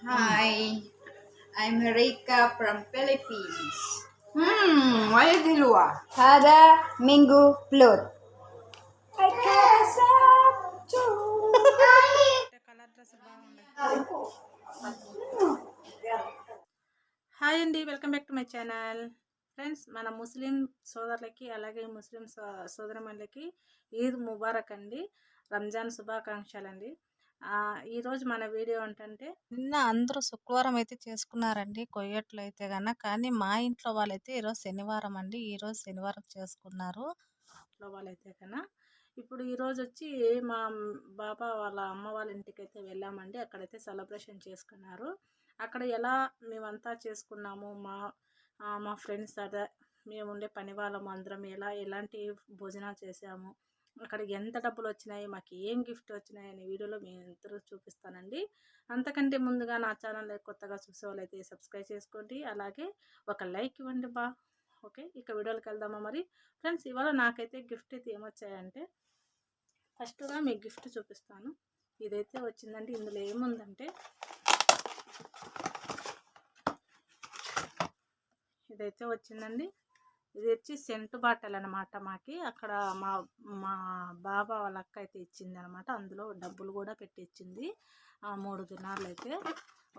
Hi, I'm Rika from Philippines. Why di luar? Kada minggu plot. Ay kasabtu. Colour dress బాగుంది. Hi అండి, welcome back to my channel. Friends, మన ముస్లిం సోదరులకి అలాగే ముస్లిం సోదరమణులకి ఈద్ ముబారక్ అండి. రంజాన్ శుభాకాంక్షలు అండి. ఈరోజు మన వీడియో ఏంటంటే, నిన్న అందరూ శుక్రవారం అయితే చేసుకున్నారండి కొయ్యట్లో అయితే కానీ మా ఇంట్లో వాళ్ళైతే ఈరోజు శనివారం అండి. ఈరోజు శనివారం చేసుకున్నారు ఇంట్లో వాళ్ళైతే ఇప్పుడు ఈరోజు వచ్చి మా బాబా వాళ్ళ అమ్మ వాళ్ళ ఇంటికి అయితే వెళ్ళామండి. అక్కడైతే సెలబ్రేషన్ చేసుకున్నారు. అక్కడ ఎలా మేమంతా చేసుకున్నాము, మా ఫ్రెండ్స్ అదే మేము ఉండే పని వాళ్ళము అందరం ఎలాంటి భోజనాలు చేసాము, అక్కడ ఎంత డబ్బులు వచ్చినాయి, మాకు ఏం గిఫ్ట్ వచ్చినాయి అనే వీడియోలో మేము ఇద్దరు చూపిస్తానండి. అంతకంటే ముందుగా నా ఛానల్ కొత్తగా చూసే వాళ్ళైతే సబ్స్క్రైబ్ చేసుకోండి, అలాగే ఒక లైక్ ఇవ్వండి ఓకే, ఇక వీడియోకి వెళ్దామా మరి. ఫ్రెండ్స్, ఇవాళ నాకైతే గిఫ్ట్ అయితే ఏమొచ్చాయంటే, ఫస్ట్గా మీకు గిఫ్ట్ చూపిస్తాను. ఇదైతే వచ్చిందండి. ఇందులో ఏముందంటే, ఇదైతే వచ్చిందండి. ఇది వచ్చి సెంటు బాటల్ అనమాట. అక్కడ మా మా బాబా వాళ్ళ అక్క అయితే ఇచ్చింది అనమాట. అందులో డబ్బులు కూడా పెట్టి ఇచ్చింది, 3 దినార్లు అయితే.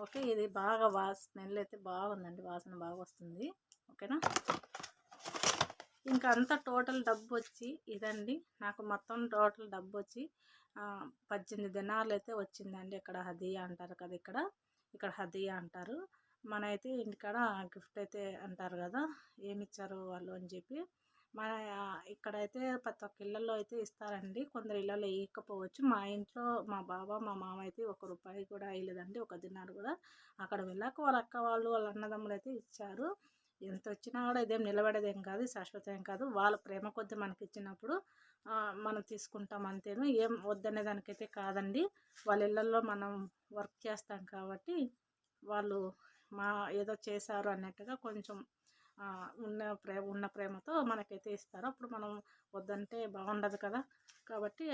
ఓకే, ఇది బాగా స్మెల్ అయితే బాగుందండి, వాసన బాగా వస్తుంది. ఓకేనా, ఇంకా అంతా టోటల్ డబ్బు వచ్చి ఇదండి. నాకు మొత్తం టోటల్ డబ్బు వచ్చి 18 దినార్లు అయితే వచ్చిందండి. ఇక్కడ హదియా అంటారు కదా, ఇక్కడ హదియా అంటారు. మన అయితే ఇంటికాడ గిఫ్ట్ అయితే అంటారు కదా, ఏమిచ్చారు వాళ్ళు అని చెప్పి. మన ఇక్కడైతే ప్రతి ఒక్క ఇళ్ళల్లో అయితే ఇస్తారండి. కొందరు ఇళ్ళల్లో ఇవ్వకపోవచ్చు. మా ఇంట్లో మా బాబా మా మామ అయితే 1 రూపాయి కూడా వేయలేదండి, 1 దినార్ కూడా. అక్కడ వెళ్ళాక వాళ్ళ అక్క వాళ్ళు వాళ్ళ అన్నదమ్ములు అయితే ఇచ్చారు. ఎంత వచ్చినా కూడా ఇదేం నిలబడేదేం కాదు, శాశ్వతం కాదు. వాళ్ళ ప్రేమ కొద్ది మనకి ఇచ్చినప్పుడు మనం తీసుకుంటాం అంతేను. ఏం వద్దనే దానికైతే కాదండి. వాళ్ళ ఇళ్ళల్లో మనం వర్క్ చేస్తాం కాబట్టి వాళ్ళు ఏదో చేశారు అన్నట్టుగా కొంచెం ఉన్న ప్రేమతో మనకైతే ఇస్తారు. అప్పుడు మనం వద్దంటే బాగుండదు కదా. కాబట్టి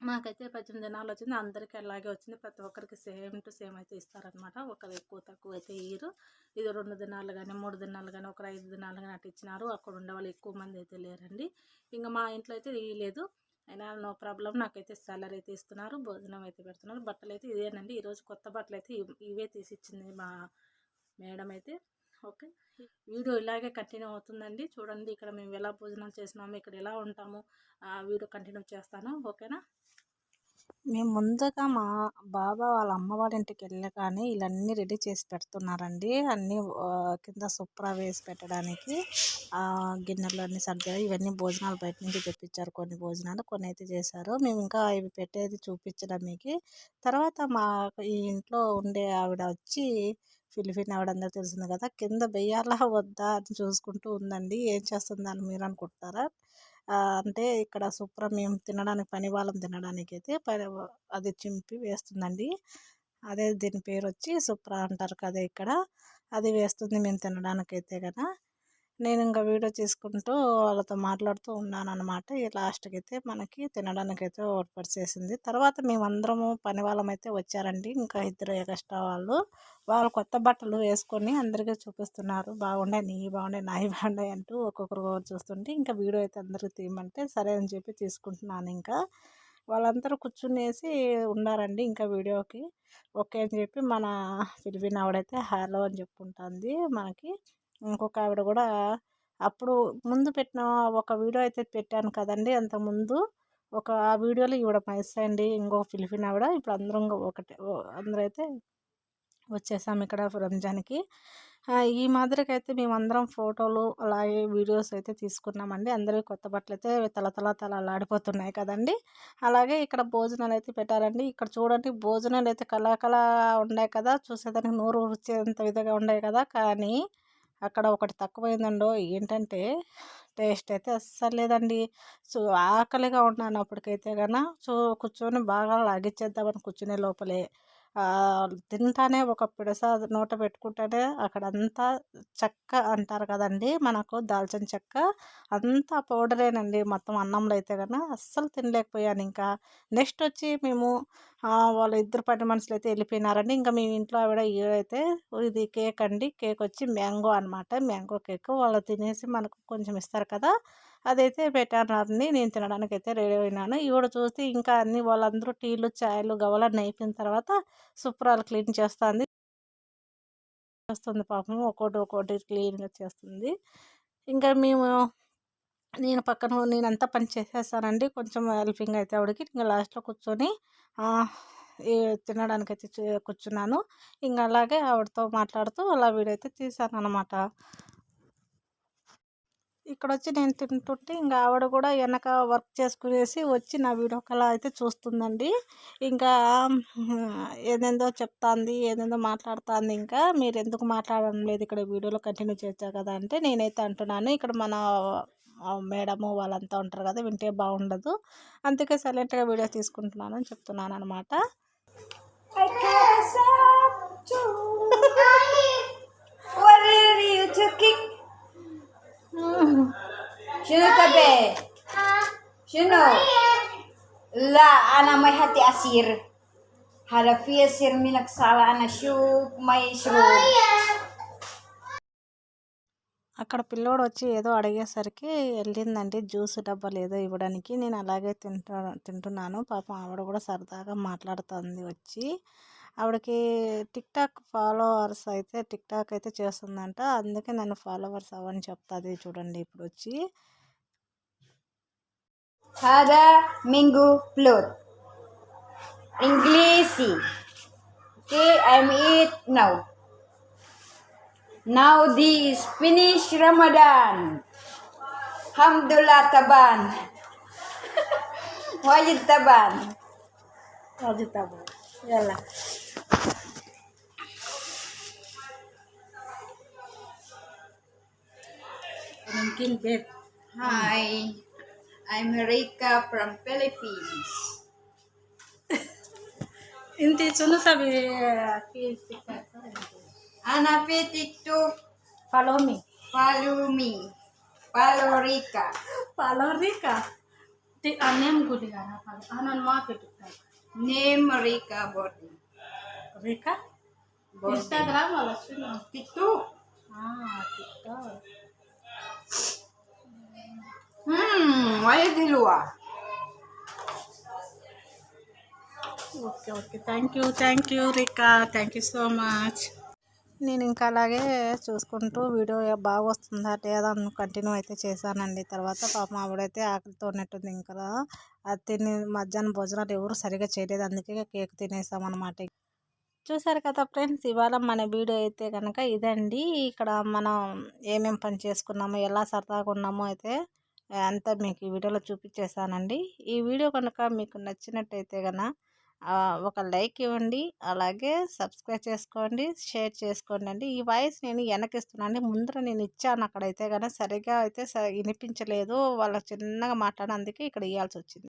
మాకైతే 18 దినాలు వచ్చింది. అందరికీ అలాగే వచ్చింది. ప్రతి ఒక్కరికి సేమ్ టు సేమ్ అయితే ఇస్తారనమాట. ఒకరు ఎక్కువ తక్కువ అయితే ఇయ్యరు. ఇది 2 దినాలు కానీ 3 దినాలు కానీ ఒకరు 5 దినాలు కానీ అటు ఇచ్చినారు. అక్కడ ఉండేవాళ్ళు ఎక్కువ మంది అయితే లేరండి. ఇంకా మా ఇంట్లో అయితే ఇవ్వలేదు. అయినా నో ప్రాబ్లం, నాకైతే సాలరీ అయితే ఇస్తున్నారు, భోజనం అయితే పెడుతున్నారు. బట్టలు అయితే ఇదేనండి. ఈరోజు కొత్త బట్టలు అయితే ఇవే తీసిచ్చింది మా మేడం అయితే. ఓకే, వీడియో ఇలాగే కంటిన్యూ అవుతుందండి. చూడండి, ఇక్కడ మేము ఎలా భోజనం చేసినాము, ఇక్కడ ఎలా ఉంటాము, వీడియో కంటిన్యూ చేస్తాను. ఓకేనా, మేము ముందుగా మా బాబా వాళ్ళ అమ్మ వాళ్ళ ఇంటికి వెళ్ళగానే ఇవన్నీ రెడీ చేసి పెడుతున్నారండి. అన్నీ కింద సుప్రా వేసి పెట్టడానికి గిన్నెలు అన్నీ సర్దారు. ఇవన్నీ భోజనాలు బయట నుంచి తెప్పించారు. కొన్ని భోజనాలు కొన్ని అయితే చేశారు. మేము ఇంకా ఇవి పెట్టేది చూపించడం మీకు. తర్వాత మా ఈ ఇంట్లో ఉండే ఆవిడ వచ్చి ఫిలిపిన్ ఆవిడ అందరూ తెలిసింది కదా, కింద వెయ్యాలా వద్దా అని చూసుకుంటూ ఉందండి. ఏం చేస్తుందని మీరు అనుకుంటారా? అంటే ఇక్కడ శుభ్రం మేము తినడానికి పని వాళ్ళం తినడానికి అయితే అది చింపి వేస్తుందండి. అదే దీని పేరు వచ్చి శుభ్ర అంటారు కదా ఇక్కడ. అది వేస్తుంది మేము తినడానికైతే కదా. నేను ఇంకా వీడియో చేసుకుంటూ వాళ్ళతో మాట్లాడుతూ ఉన్నాను అనమాట. లాస్ట్కి అయితే మనకి తినడానికైతే ఓట్పడిచేసింది. తర్వాత మేమందరము పని వాళ్ళమైతే వచ్చారండి. ఇంకా 2 ఎక్స్ట్రా వాళ్ళు కొత్త బట్టలు వేసుకొని అందరికీ చూపిస్తున్నారు. బాగున్నాయి, నీ బాగున్నాయి, నాయి బాగున్నాయి అంటూ ఒక్కొక్కరు చూస్తుంటే ఇంకా వీడియో అయితే అందరికీ తీయమంటే సరే అని చెప్పి తీసుకుంటున్నాను. ఇంకా వాళ్ళందరూ కూర్చునేసి ఉన్నారండి ఇంకా వీడియోకి. ఓకే అని చెప్పి మన ఫిలిపిన్ ఆవిడైతే హలో అని చెప్పుకుంటుంది మనకి. ఇంకొక ఆవిడ కూడా అప్పుడు ముందు పెట్టిన ఒక వీడియో అయితే పెట్టాను కదండి అంతకుముందు. ఆ వీడియోలో ఈవిడ మిస్ అయ్యండి, ఇంకొక ఫిలిపిన్ ఆవిడ. ఇప్పుడు అందరం ఒకటే, అందరూ అయితే వచ్చేసాము ఇక్కడ రంజాన్కి. ఈ మాదిరిగా అయితే మేమందరం ఫోటోలు అలాగే వీడియోస్ అయితే తీసుకున్నామండి. అందరికీ కొత్త బట్టలు అయితే తలలాడిపోతున్నాయి కదండి. అలాగే ఇక్కడ భోజనాలు అయితే పెట్టారండి. ఇక్కడ చూడండి, భోజనాలు అయితే కళాకళ ఉన్నాయి కదా, చూసేదానికి నోరు రుచేంత విధంగా ఉన్నాయి కదా. కానీ అక్కడ ఒకటి తక్కువైందండో, ఏంటంటే టేస్ట్ అయితే అస్సలు లేదండి. సో ఆకలిగా ఉన్నాను అప్పటికైతే కూర్చొని బాగా లాగిచ్చేద్దామని కూర్చునే లోపలే తింటానే ఒక పిడస నోట పెట్టుకుంటేనే అక్కడంతా చెక్క అంటారు కదండి, మనకు దాల్చిన చెక్క అంతా పౌడరేనండి మొత్తం అన్నంలో అయితే కన్నా అస్సలు తినలేకపోయాను. ఇంకా నెక్స్ట్ వచ్చి మేము వాళ్ళ ఇద్దరు పని మనుషులు అయితే వెళ్ళిపోయినారండి. ఇంకా మేము ఇంట్లో ఆవిడ అయితే ఇది కేక్ అండి, కేక్ వచ్చి మ్యాంగో అనమాట, మ్యాంగో కేక్ వాళ్ళు తినేసి మనకు కొంచెం ఇస్తారు కదా, అదైతే పెట్టారండి. నేను తినడానికి అయితే రెడీ అయినాను. ఈవిడ చూస్తే ఇంకా అన్ని వాళ్ళందరూ టీలు చాయలు గవలన్నీ అయిపోయిన తర్వాత శుభ్రాలు క్లీన్ చేస్తుంది పాపం, ఒక్కోటి క్లీన్గా చేస్తుంది. ఇంకా నేనంతా పని చేసేసానండి, కొంచెం హెల్పింగ్ అయితే ఆవిడకి. ఇంకా లాస్ట్లో కూర్చొని తినడానికి అయితే కూర్చున్నాను. ఇంకా అలాగే ఆవిడతో మాట్లాడుతూ అలా వీడియో అయితే తీసాను అనమాట. ఇక్కడ వచ్చి నేను తింటుంటే ఇంకా ఆవిడ కూడా వెనక వర్క్ చేసుకునేసి వచ్చి నా వీడియో అలా అయితే చూస్తుందండి. ఇంకా ఏదేందో చెప్తాంది, ఏదేందో మాట్లాడుతుంది. ఇంకా మీరు ఎందుకు మాట్లాడడం లేదు ఇక్కడ వీడియోలో కంటిన్యూ చేస్తా కదా అంటే నేనైతే అంటున్నాను, ఇక్కడ మన మేడము వాళ్ళంతా ఉంటారు కదా, వింటే బాగుండదు, అందుకే సైలెంట్గా వీడియో తీసుకుంటున్నాను అని చెప్తున్నాను అనమాట. Sino tabi? Sino? La, ana may hati asir. Halafi asir minaksala ana shuk may shrub. అక్కడ పిల్లోడు వచ్చి ఏదో అడిగేసరికి వెళ్ళిందండి జ్యూస్ డబ్బాలు ఏదో ఇవ్వడానికి. నేను అలాగే తింటున్నాను. పాపం ఆవిడ కూడా సరదాగా మాట్లాడుతుంది వచ్చి. ఆవిడకి టిక్టాక్ ఫాలోవర్స్ అయితే టిక్టాక్ అయితే చేస్తుందంట, అందుకే నన్ను ఫాలోవర్స్ అవ్వని చెప్తుంది. చూడండి ఇప్పుడు వచ్చి Hada minggu plot. English. Okay, I'm eat now. Now this finish Ramadan. Alhamdulillah taban. Wajib taban. ఎలా mungkin bed. Hi, I'm Rika from Philippines. Inti suno sabi Ana pe TikTok, follow me. follow me. Follow Rika. Follow Rika. Ti name gudi gana follow. Anan ma petu. Name Rika Body. Rika? Body. Instagram wala suno. TikTok. TikTok. Wala di luwa. Okay thank you Rica, thank you so much. నేను ఇంకా అలాగే చూసుకుంటూ video బాగా వస్తుందా లేదా continue అయితే చేశానండి. తర్వాత పాపం ఆవిడైతే ఆకలితో ఉన్నట్టుంది. ఇంకా అది తిని మధ్యాహ్నం భోజనాలు ఎవరు సరిగా చేయలేదు, అందుకే కేక్ తినేసామన్నమాట. చూసారు కదా ఫ్రెండ్స్, ఇవాళ మన వీడియో అయితే కనుక ఇదండి. ఇక్కడ మనం ఏమేమి పని చేసుకున్నామో, ఎలా సరదాగా ఉన్నామో అయితే అంతా మీకు ఈ వీడియోలో చూపించేసానండి. ఈ వీడియో కనుక మీకు నచ్చినట్టయితే కనుక ఒక లైక్ ఇవ్వండి, అలాగే సబ్స్క్రైబ్ చేసుకోండి, షేర్ చేసుకోండి అండి. ఈ వాయిస్ నేను వెనకిస్తున్నాను, ముందర నేను ఇచ్చాను అక్కడైతే కనుక సరిగా అయితే వినిపించలేదు, వాళ్ళకి చిన్నగా మాట్లాడినందుకే ఇక్కడ ఇవ్వాల్సి వచ్చింది.